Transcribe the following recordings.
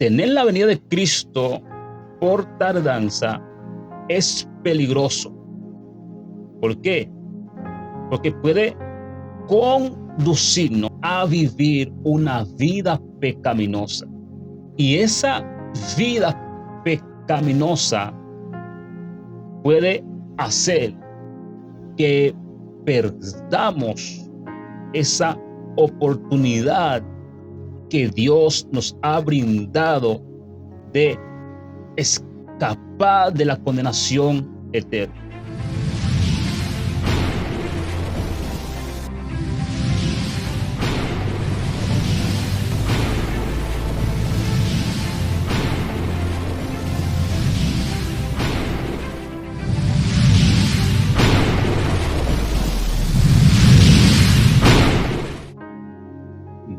tener la venida de Cristo por tardanza es peligroso. ¿Por qué? Porque puede conducirnos a vivir una vida pecaminosa. Y esa vida pecaminosa puede hacer que perdamos esa oportunidad que Dios nos ha brindado de escapar de la condenación eterna.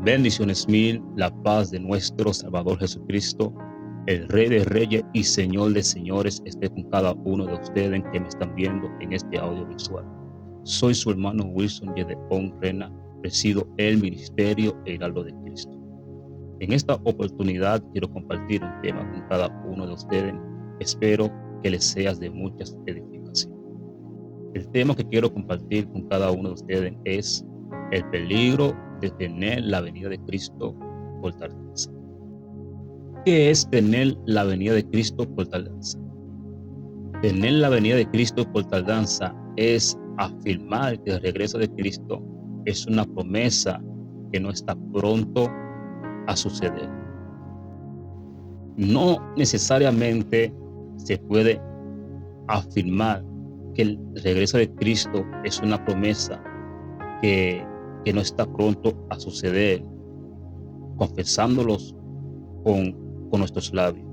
Bendiciones mil, la paz de nuestro Salvador Jesucristo, el Rey de Reyes y Señor de Señores, esté con cada uno de ustedes que me están viendo en este audiovisual. Soy su hermano Wilson Gedeón Rena, presido el Ministerio Heraldo de Cristo. En esta oportunidad quiero compartir un tema con cada uno de ustedes. Espero que les sea de mucha edificación. El tema que quiero compartir con cada uno de ustedes es el peligro de tener la venida de Cristo por tardanza. ¿Qué es tener la venida de Cristo por tardanza? Tener la venida de Cristo por tardanza es afirmar que el regreso de Cristo es una promesa que no está pronto a suceder. No necesariamente se puede afirmar que el regreso de Cristo es una promesa que no está pronto a suceder, confesándolos con nuestros labios.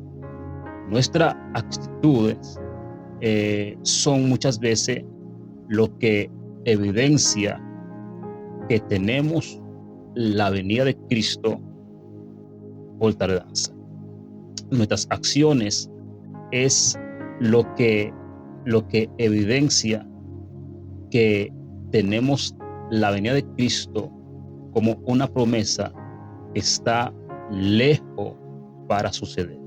Nuestras actitudes son muchas veces lo que evidencia que tenemos la venida de Cristo por tardanza. Nuestras acciones es lo que evidencia que tenemos la venida de Cristo como una promesa que está lejos para suceder.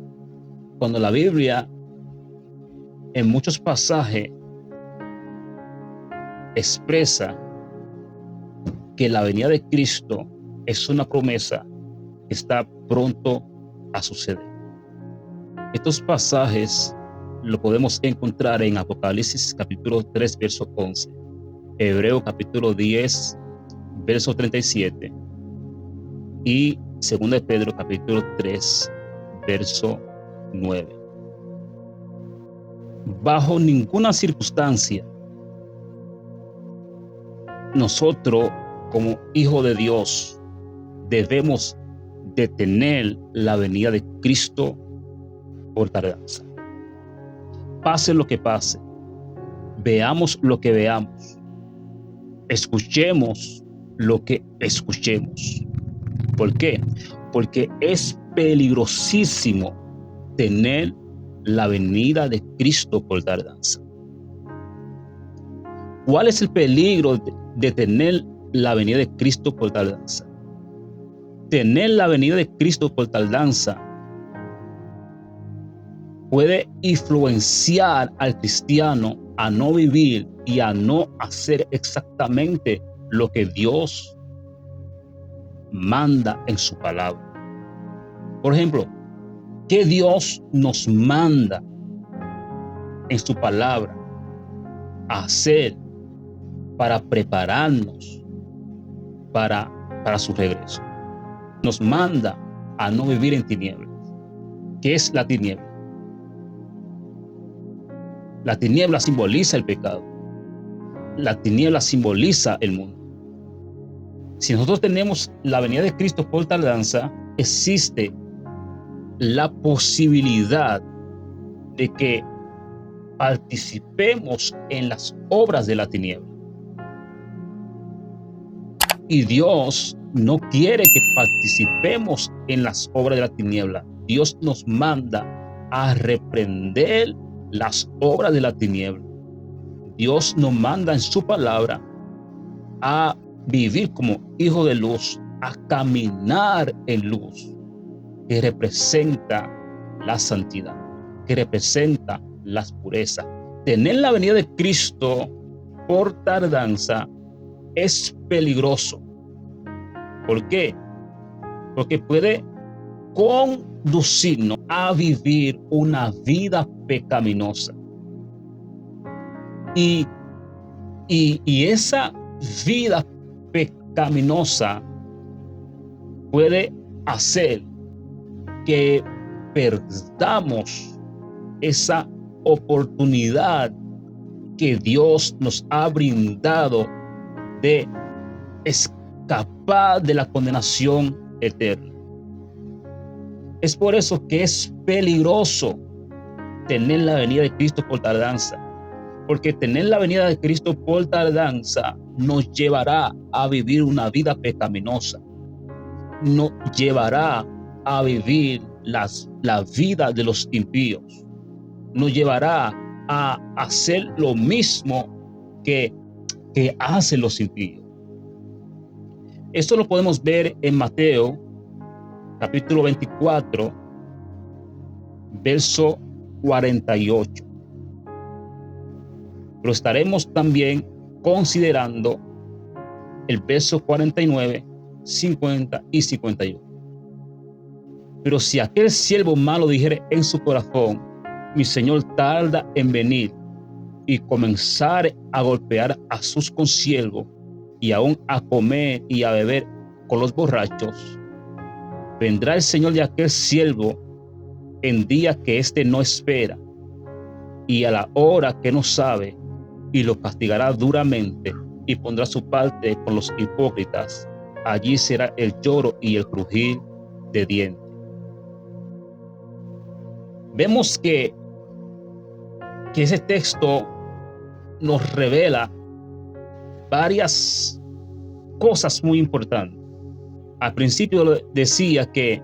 Cuando la Biblia en muchos pasajes expresa que la venida de Cristo es una promesa que está pronto a suceder. Estos pasajes lo podemos encontrar en Apocalipsis capítulo 3, verso 11. Hebreo capítulo 10, verso 37 y 2 de Pedro capítulo 3, verso 9. Bajo ninguna circunstancia nosotros como hijos de Dios debemos detener la venida de Cristo por tardanza. Pase lo que pase, veamos lo que veamos, escuchemos lo que escuchemos. ¿Por qué? Porque es peligrosísimo tener la venida de Cristo por tardanza. ¿Cuál es el peligro de tener la venida de Cristo por tardanza? Tener la venida de Cristo por tardanza puede influenciar al cristiano a no vivir y a no hacer exactamente lo que Dios manda en su palabra. Por ejemplo, ¿qué Dios nos manda en su palabra a hacer para prepararnos para su regreso? Nos manda a no vivir en tinieblas. ¿Qué es la tiniebla? La tiniebla simboliza el pecado. La tiniebla simboliza el mundo. Si nosotros tenemos la venida de Cristo por tardanza, existe la posibilidad de que participemos en las obras de la tiniebla. Y Dios no quiere que participemos en las obras de la tiniebla. Dios nos manda a reprender las obras de la tiniebla. Dios nos manda en su palabra a vivir como hijos de luz, a caminar en luz. que representa la santidad, que representa las purezas. Tener la venida de Cristo por tardanza es peligroso. ¿Por qué? Porque puede conducirnos a vivir una vida pecaminosa. Y esa vida pecaminosa puede hacer que perdamos esa oportunidad que Dios nos ha brindado de escapar de la condenación eterna. Es por eso que es peligroso tener la venida de Cristo por tardanza, porque tener la venida de Cristo por tardanza nos llevará a vivir una vida pecaminosa, nos llevará a vivir la vida de los impíos, nos llevará a hacer lo mismo que hacen los impíos. Esto lo podemos ver en Mateo capítulo 24, verso 48. Pero estaremos también considerando el verso 49, 50 y 51. Pero si aquel siervo malo dijere en su corazón, mi señor tarda en venir, y comenzar a golpear a sus consiervos, y aún a comer y a beber con los borrachos, vendrá el señor de aquel siervo en día que éste no espera, y a la hora que no sabe, y lo castigará duramente, y pondrá su parte con los hipócritas. Allí será el lloro y el crujir de dientes. Vemos que ese texto nos revela varias cosas muy importantes. Al principio decía que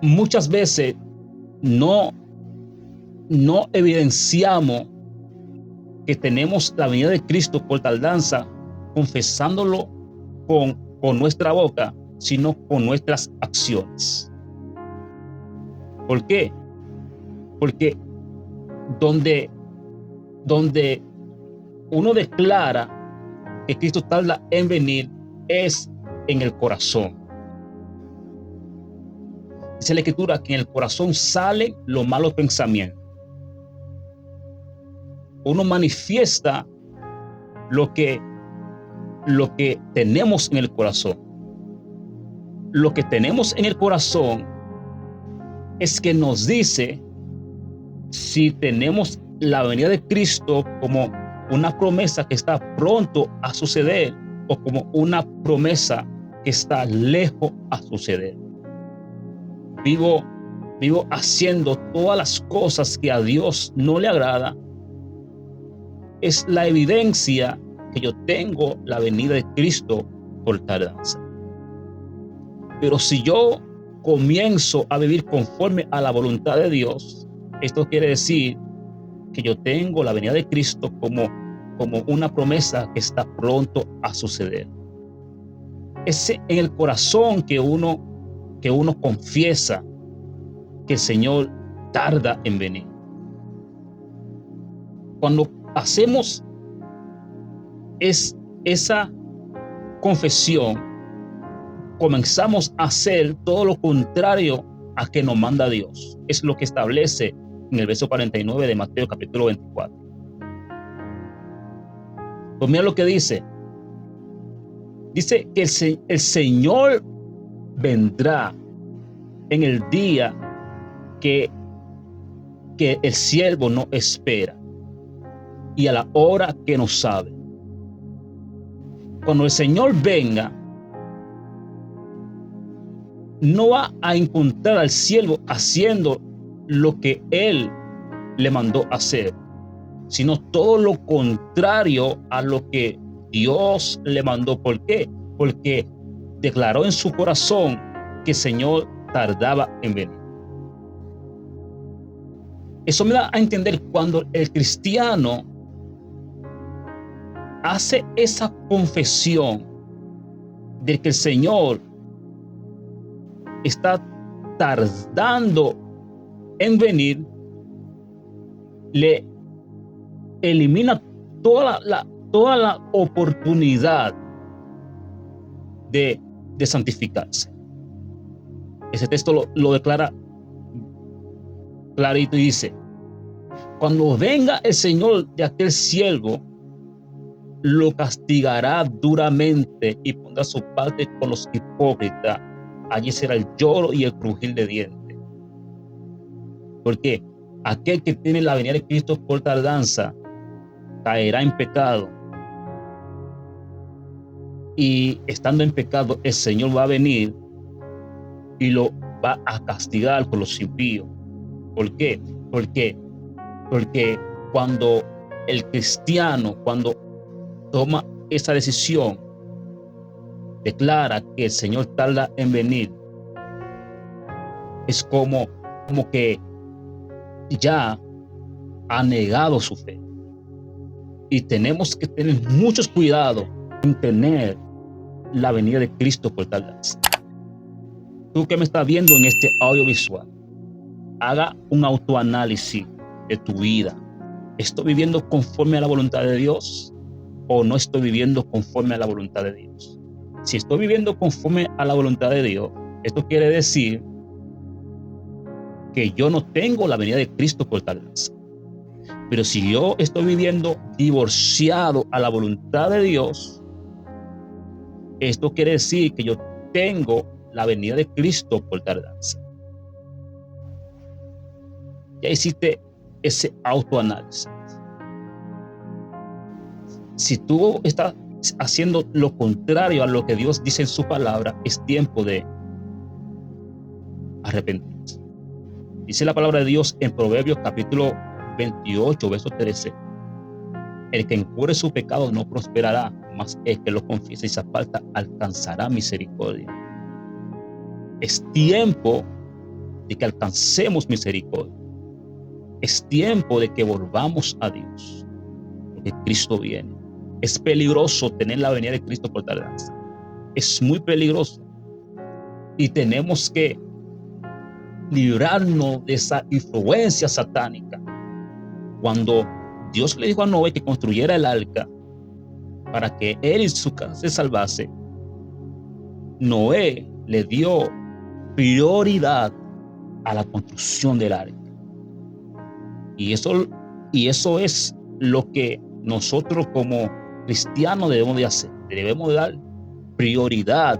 muchas veces no evidenciamos que tenemos la venida de Cristo por tardanza confesándolo con nuestra boca, sino con nuestras acciones. ¿Por qué? Porque donde uno declara que Cristo tarda en venir es en el corazón. Dice la Escritura que en el corazón salen los malos pensamientos. Uno manifiesta lo que tenemos en el corazón. Lo que tenemos en el corazón es que nos dice si tenemos la venida de Cristo como una promesa que está pronto a suceder o como una promesa que está lejos a suceder. Vivo haciendo todas las cosas que a Dios no le agrada. Es la evidencia que yo tengo la venida de Cristo por tardanza. Pero si yo comienzo a vivir conforme a la voluntad de Dios, esto quiere decir que yo tengo la venida de Cristo como una promesa que está pronto a suceder. Es en el corazón que uno confiesa que el Señor tarda en venir. Cuando hacemos esa confesión, comenzamos a hacer todo lo contrario a que nos manda Dios. Es lo que establece en el verso 49 de Mateo capítulo 24. Pues mira lo que dice. Dice que el Señor vendrá en el día que el siervo no espera y a la hora que no sabe. Cuando el Señor venga, no va a encontrar al siervo haciendo lo que él le mandó hacer, sino todo lo contrario a lo que Dios le mandó. ¿Por qué? Porque declaró en su corazón que el Señor tardaba en venir. Eso me da a entender cuando el cristiano hace esa confesión de que el Señor está tardando en venir, le elimina toda la oportunidad de santificarse. Ese texto lo declara clarito y dice: cuando venga el Señor de aquel siervo, lo castigará duramente y pondrá su parte con los hipócritas. Allí será el lloro y el crujir de dientes. Porque aquel que tiene la venida de Cristo por tardanza caerá en pecado. Y estando en pecado, el Señor va a venir y lo va a castigar con los impíos. ¿Por qué? Porque cuando el cristiano, cuando toma esa decisión, declara que el Señor tarda en venir, es como que ya ha negado su fe. Y tenemos que tener muchos cuidados en tener la venida de Cristo por tardanza. Tú que me estás viendo en este audiovisual, haga un autoanálisis de tu vida. ¿Estoy viviendo conforme a la voluntad de Dios o no estoy viviendo conforme a la voluntad de Dios? Si estoy viviendo conforme a la voluntad de Dios, esto quiere decir que yo no tengo la venida de Cristo por tardanza. Pero si yo estoy viviendo divorciado a la voluntad de Dios, esto quiere decir que yo tengo la venida de Cristo por tardanza. Ya hiciste ese autoanálisis. Si tú estás haciendo lo contrario a lo que Dios dice en su palabra, es tiempo de arrepentirse. Dice la palabra de Dios en Proverbios capítulo 28, verso 13: el que encubre su pecado no prosperará, mas el que lo confiesa y se aparta alcanzará misericordia. Es tiempo de que alcancemos misericordia. Es tiempo de que volvamos a Dios, porque Cristo viene. Es peligroso tener la venida de Cristo por tardanza. Es muy peligroso. Y tenemos que librarnos de esa influencia satánica. Cuando Dios le dijo a Noé que construyera el arca para que él y su casa se salvase, Noé le dio prioridad a la construcción del arca. Y eso es lo que nosotros como cristianos debemos de hacer. Debemos de dar prioridad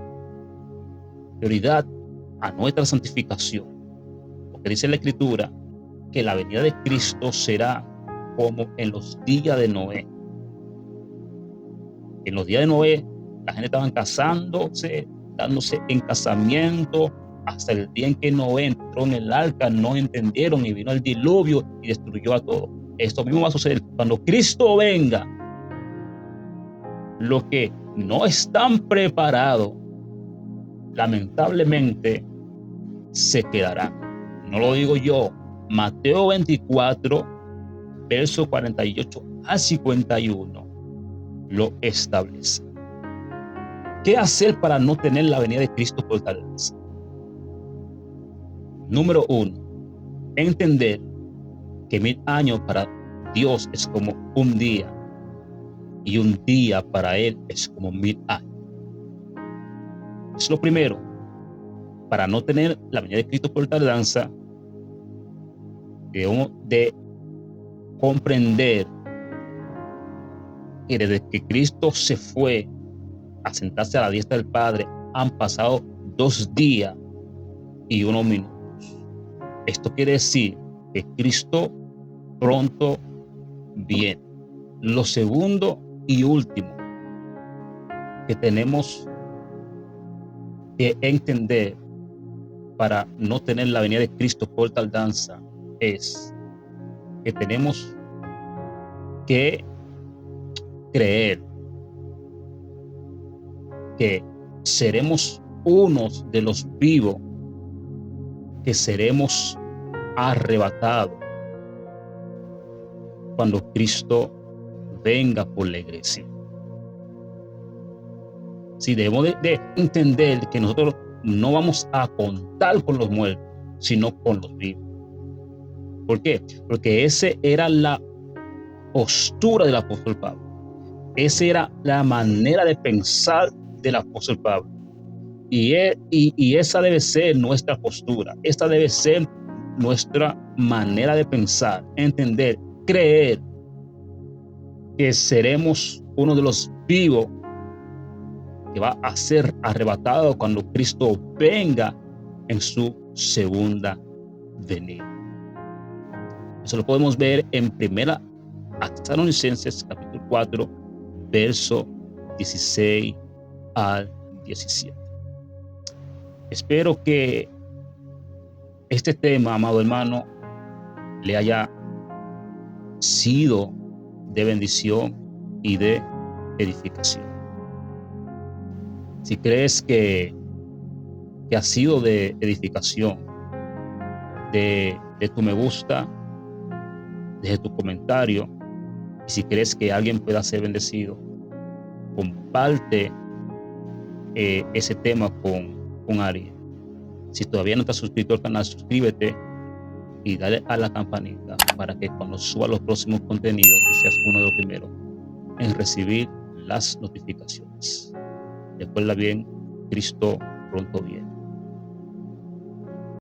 a nuestra santificación. Porque dice la Escritura que la venida de Cristo será como en los días de Noé. En los días de Noé, la gente estaba casándose, dándose en casamiento. Hasta el día en que Noé entró en el arca, no entendieron y vino el diluvio y destruyó a todos. Esto mismo va a suceder cuando Cristo venga. Los que no están preparados, lamentablemente, se quedarán. No lo digo yo. Mateo 24, verso 48 a 51, lo establece. ¿Qué hacer para no tener la venida de Cristo por tardanza? Número 1, entender que 1000 años para Dios es como un día, y un día para Él es como 1000 años. Es lo primero. Para no tener la venida de Cristo por tardanza, debemos de comprender que desde que Cristo se fue a sentarse a la diestra del Padre, han pasado 2 días y 1 minuto. Esto quiere decir que Cristo pronto viene. Lo segundo y último que tenemos que entender para no tener la venida de Cristo por tardanza es que tenemos que creer que seremos unos de los vivos que seremos arrebatados cuando Cristo venga por la iglesia. Si debemos de entender que nosotros no vamos a contar con los muertos, sino con los vivos. ¿Por qué? Porque esa era la postura del apóstol Pablo. Esa era la manera de pensar del apóstol Pablo. Y esa debe ser nuestra postura. Esta debe ser nuestra manera de pensar, entender, creer que seremos uno de los vivos que va a ser arrebatado cuando Cristo venga en su segunda venida. Eso lo podemos ver en 1 Tesalonicenses capítulo 4, verso 16 al 17. Espero que este tema, amado hermano, le haya sido de bendición y de edificación. Si crees que ha sido de edificación, de tu me gusta, de tu comentario, y si crees que alguien pueda ser bendecido, comparte ese tema con alguien. Si todavía no estás suscrito al canal, suscríbete y dale a la campanita para que cuando suba los próximos contenidos tú seas uno de los primeros en recibir las notificaciones. Recuerda bien, Cristo pronto viene.